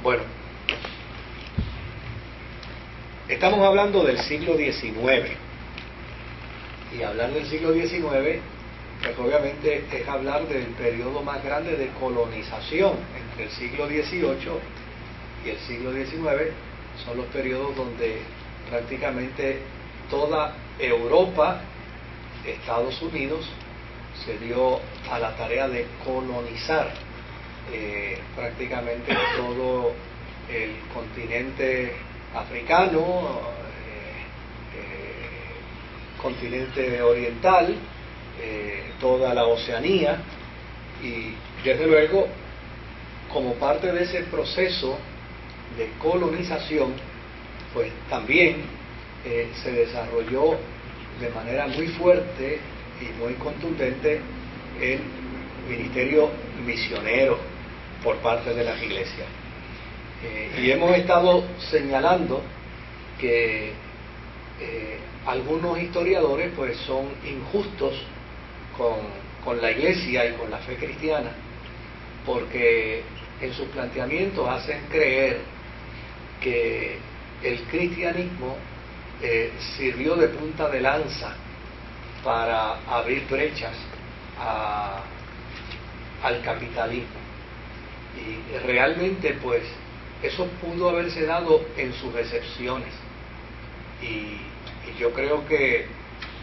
Bueno, estamos hablando del siglo XIX. Y hablar del siglo XIX, pues obviamente es hablar del periodo más grande de colonización entre el siglo XVIII y el siglo XIX. Son los periodos donde prácticamente toda Europa, Estados Unidos, se dio a la tarea de colonizar prácticamente todo el continente africano, continente oriental, toda la Oceanía, y desde luego como parte de ese proceso de colonización, pues también se desarrolló de manera muy fuerte y muy contundente el ministerio misionero por parte de las iglesias. Y hemos estado señalando que algunos historiadores pues son injustos con la iglesia y con la fe cristiana, porque en sus planteamientos hacen creer que el cristianismo sirvió de punta de lanza para abrir brechas al capitalismo. Y realmente pues eso pudo haberse dado en sus excepciones. Y yo creo que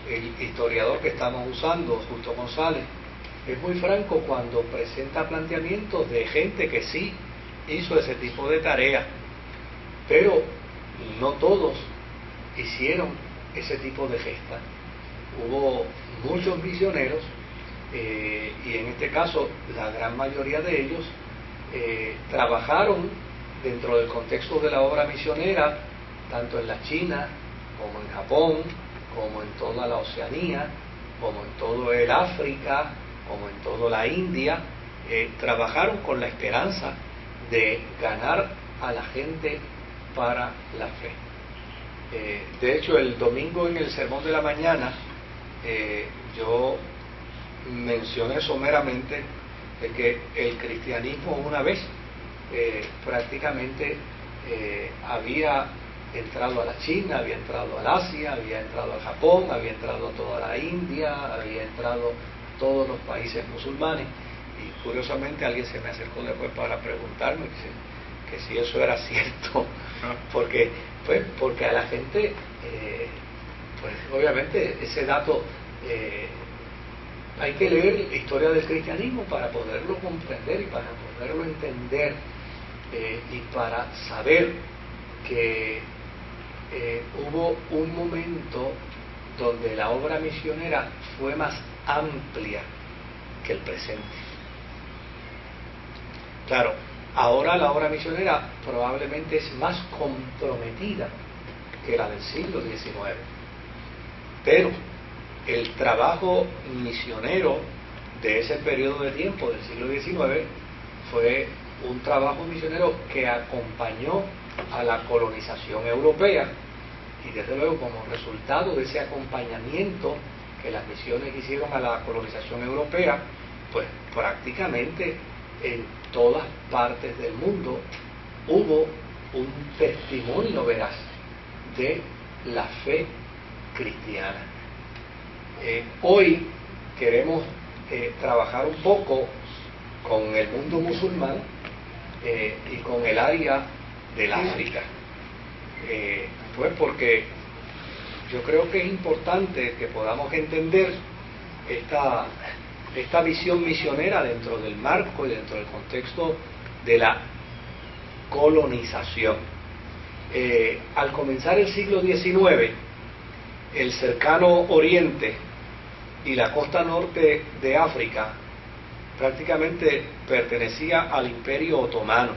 el historiador que estamos usando, Justo González, es muy franco cuando presenta planteamientos de gente que sí hizo ese tipo de tarea, pero no todos hicieron ese tipo de gesta. Hubo muchos misioneros y en este caso la gran mayoría de ellos trabajaron dentro del contexto de la obra misionera, tanto en la China como en Japón, como en toda la Oceanía, como en todo el África, como en toda la India. Trabajaron con la esperanza de ganar a la gente para la fe. De hecho, el domingo en el sermón de la mañana yo mencioné someramente de que el cristianismo una vez prácticamente había entrado a la China, había entrado al Asia, había entrado al Japón, había entrado a toda la India, había entrado a todos los países musulmanes. Y curiosamente alguien se me acercó después para preguntarme que si eso era cierto, porque a la gente pues obviamente ese dato hay que leer la historia del cristianismo para poderlo comprender y para poderlo entender, y para saber que hubo un momento donde la obra misionera fue más amplia que el presente. Claro, ahora la obra misionera probablemente es más comprometida que la del siglo XIX, pero el trabajo misionero de ese periodo de tiempo del siglo XIX fue un trabajo misionero que acompañó a la colonización europea, y desde luego como resultado de ese acompañamiento que las misiones hicieron a la colonización europea, pues prácticamente en todas partes del mundo hubo un testimonio veraz de la fe cristiana. Hoy queremos trabajar un poco con el mundo musulmán y con el área del África, pues porque yo creo que es importante que podamos entender esta visión misionera dentro del marco y dentro del contexto de la colonización. Al comenzar el siglo XIX, el cercano Oriente y la costa norte de África prácticamente pertenecía al Imperio Otomano.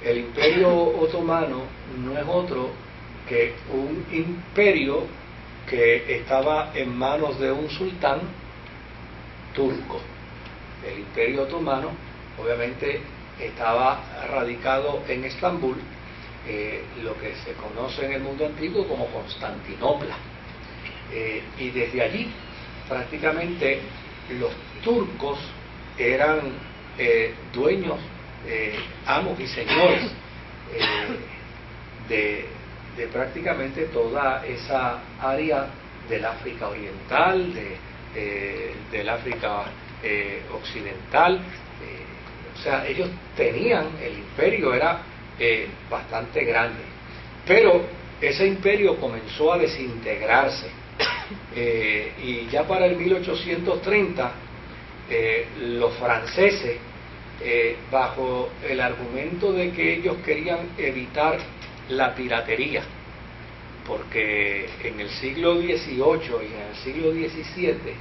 El Imperio Otomano no es otro que un imperio que estaba en manos de un sultán turco. El Imperio Otomano obviamente estaba radicado en Estambul, lo que se conoce en el mundo antiguo como Constantinopla, y desde allí prácticamente los turcos eran dueños amos y señores de prácticamente toda esa área del África Oriental, del África Occidental. O sea, ellos tenían, el imperio era bastante grande, pero ese imperio comenzó a desintegrarse y ya para el 1830 los franceses, bajo el argumento de que ellos querían evitar la piratería, porque en el siglo XVIII y en el siglo XVII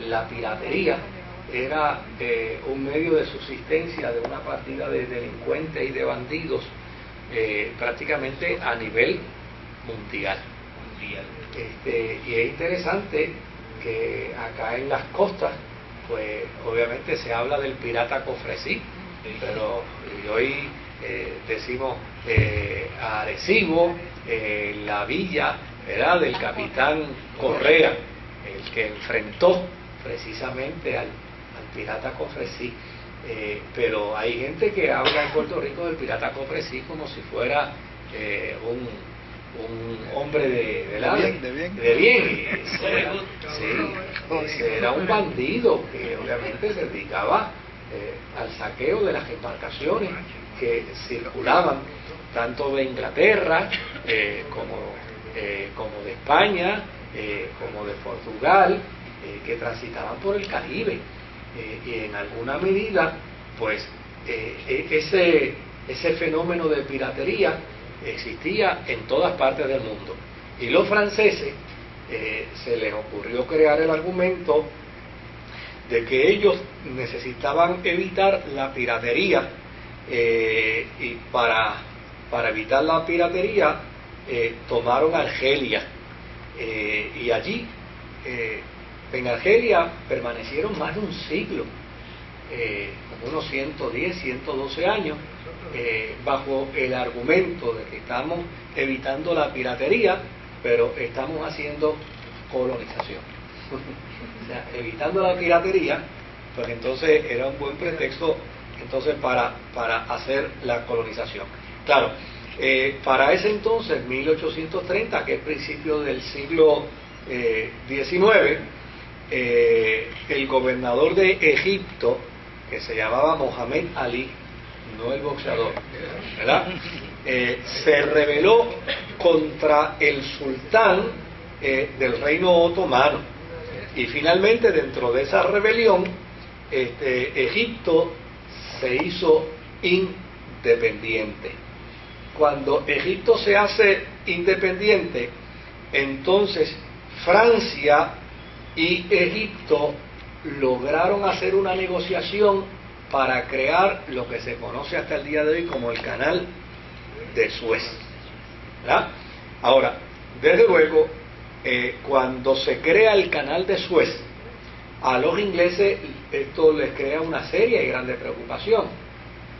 la piratería era un medio de subsistencia de una partida de delincuentes y de bandidos prácticamente a nivel mundial. Y es interesante que acá en las costas, pues obviamente se habla del pirata cofresí, pero hoy decimos Arecibo, la villa, ¿verdad?, del capitán Correa, el que enfrentó precisamente al pirata cofresí. Pero hay gente que habla en Puerto Rico del pirata cofresí como si fuera un hombre de bien. Ese era un bandido que obviamente se dedicaba al saqueo de las embarcaciones que circulaban tanto de Inglaterra como de España, como de Portugal, que transitaban por el Caribe. Y en alguna medida, pues ese fenómeno de piratería existía en todas partes del mundo. Y los franceses se les ocurrió crear el argumento de que ellos necesitaban evitar la piratería, y para evitar la piratería tomaron Argelia, y allí en Argelia permanecieron más de un siglo, como unos 110, 112 años, bajo el argumento de que estamos evitando la piratería, pero estamos haciendo colonización. O sea, evitando la piratería, pues entonces era un buen pretexto entonces para hacer la colonización. Claro, para ese entonces, 1830, que es principio del siglo XIX, el gobernador de Egipto, que se llamaba Mohamed Ali, no el boxeador, ¿verdad?, se rebeló contra el sultán del reino otomano, y finalmente dentro de esa rebelión Egipto se hizo independiente. Cuando Egipto se hace independiente, entonces Francia y Egipto lograron hacer una negociación para crear lo que se conoce hasta el día de hoy como el Canal de Suez, ¿verdad? Ahora, desde luego, cuando se crea el Canal de Suez, a los ingleses esto les crea una seria y grande preocupación,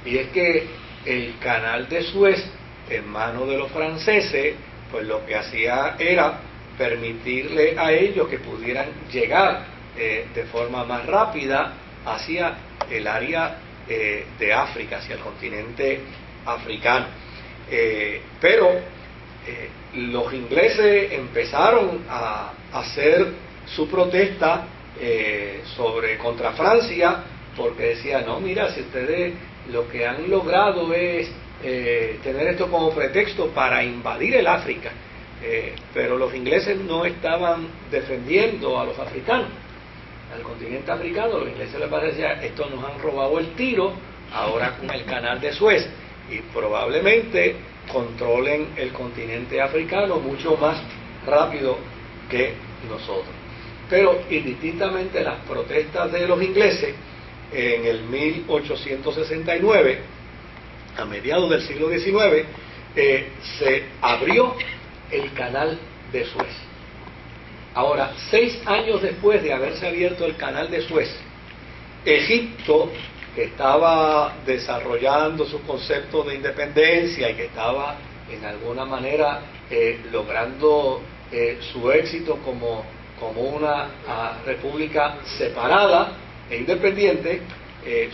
y es que el Canal de Suez, en manos de los franceses, pues lo que hacía era permitirle a ellos que pudieran llegar de forma más rápida hacia el área de África, hacia el continente africano. Pero los ingleses empezaron a hacer su protesta contra Francia, porque decían, no, mira, si ustedes lo que han logrado es tener esto como pretexto para invadir el África, pero los ingleses no estaban defendiendo a los africanos, al continente africano. Los ingleses les parecía, estos nos han robado el tiro ahora con el Canal de Suez, y probablemente controlen el continente africano mucho más rápido que nosotros. Pero indistintamente las protestas de los ingleses, en el 1869, a mediados del siglo XIX, se abrió el Canal de Suez. Ahora, 6 años después de haberse abierto el Canal de Suez, Egipto, que estaba desarrollando su concepto de independencia y que estaba en alguna manera logrando su éxito como una república separada e independiente,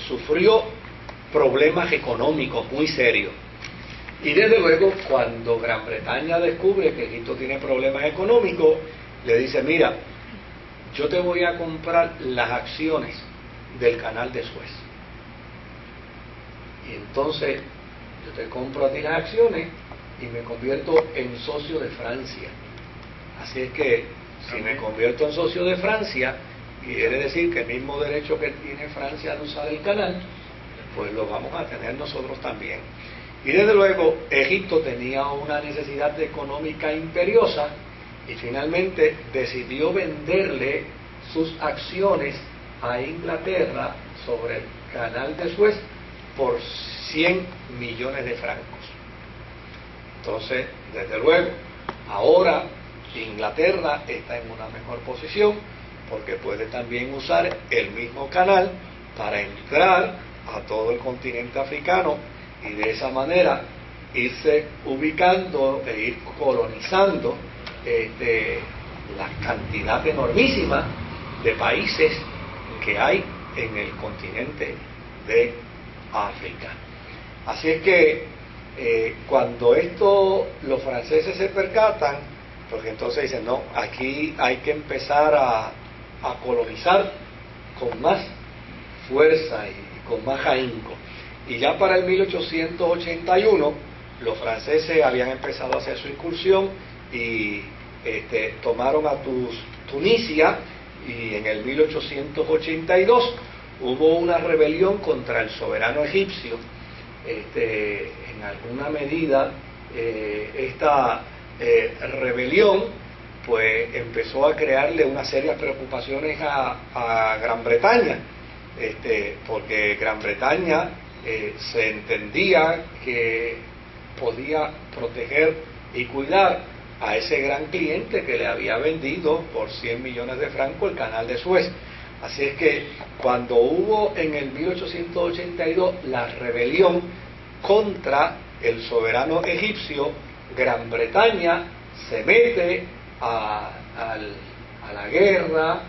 sufrió problemas económicos muy serios. Y desde luego, cuando Gran Bretaña descubre que Egipto tiene problemas económicos, le dice, mira, yo te voy a comprar las acciones del canal de Suez. Y entonces, yo te compro a ti las acciones y me convierto en socio de Francia. Así es que, si me convierto en socio de Francia, quiere decir que el mismo derecho que tiene Francia de usar el canal, pues lo vamos a tener nosotros también. Y desde luego, Egipto tenía una necesidad económica imperiosa y finalmente decidió venderle sus acciones a Inglaterra sobre el canal de Suez por 100 millones de francos. Entonces, desde luego, ahora Inglaterra está en una mejor posición porque puede también usar el mismo canal para entrar a todo el continente africano y de esa manera irse ubicando e ir colonizando la cantidad enormísima de países que hay en el continente de África. Así es que cuando esto los franceses se percatan, porque entonces dicen, no, aquí hay que empezar a colonizar con más fuerza y con más ahínco. Y ya para el 1881 los franceses habían empezado a hacer su incursión y tomaron a Tunisia, y en el 1882 hubo una rebelión contra el soberano egipcio. En alguna medida esta rebelión pues empezó a crearle unas serias preocupaciones a Gran Bretaña, porque Gran Bretaña se entendía que podía proteger y cuidar a ese gran cliente que le había vendido por 100 millones de francos el canal de Suez. Así es que cuando hubo en el 1882 la rebelión contra el soberano egipcio, Gran Bretaña se mete a la guerra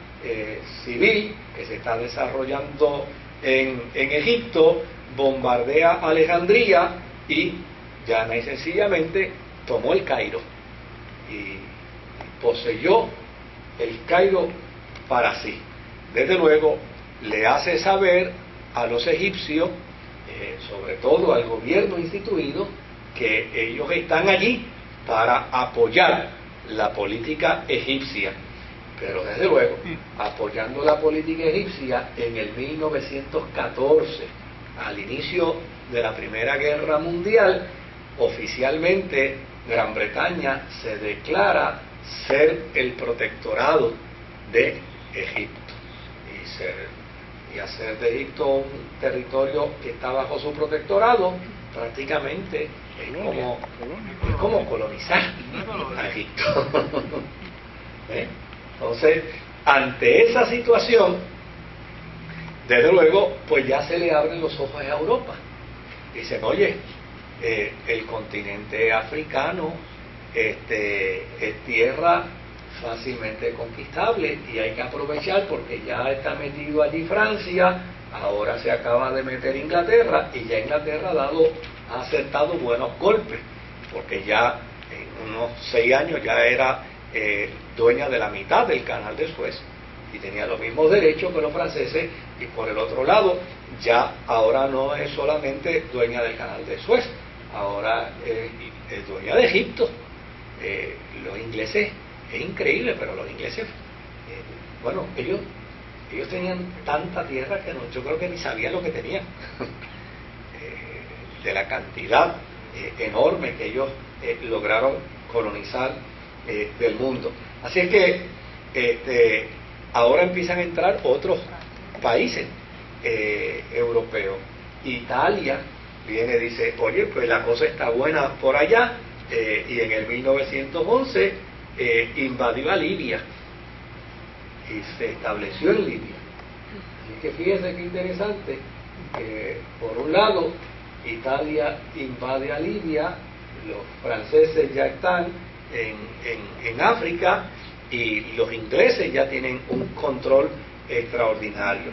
civil que se está desarrollando en Egipto, bombardea Alejandría y llana y sencillamente tomó el Cairo y poseyó el Cairo para sí. Desde luego le hace saber a los egipcios, sobre todo al gobierno instituido, que ellos están allí para apoyar la política egipcia. Pero desde luego, apoyando la política egipcia, en el 1914, al inicio de la Primera Guerra Mundial, oficialmente Gran Bretaña se declara ser el protectorado de Egipto y hacer de Egipto un territorio que está bajo su protectorado prácticamente es como colonizar a Egipto. Entonces, ante esa situación, desde luego, pues ya se le abren los ojos a Europa. Dicen, oye, el continente africano es tierra fácilmente conquistable y hay que aprovechar porque ya está metido allí Francia, ahora se acaba de meter Inglaterra y ya Inglaterra ha acertado buenos golpes, porque ya en unos 6 años ya era dueña de la mitad del canal de Suez y tenía los mismos derechos que los franceses, y por el otro lado ya ahora no es solamente dueña del canal de Suez, ahora es dueña de Egipto. Los ingleses, es increíble, pero los ingleses, bueno, ellos tenían tanta tierra que yo creo que ni sabían lo que tenían, de la cantidad enorme que ellos lograron colonizar del mundo. Así es que ahora empiezan a entrar otros países europeos. Italia viene y dice, oye, pues la cosa está buena por allá, y en el 1911 invadió a Libia y se estableció en Libia. Así que fíjense qué interesante, que por un lado Italia invade a Libia, los franceses ya están en África y los ingleses ya tienen un control extraordinario.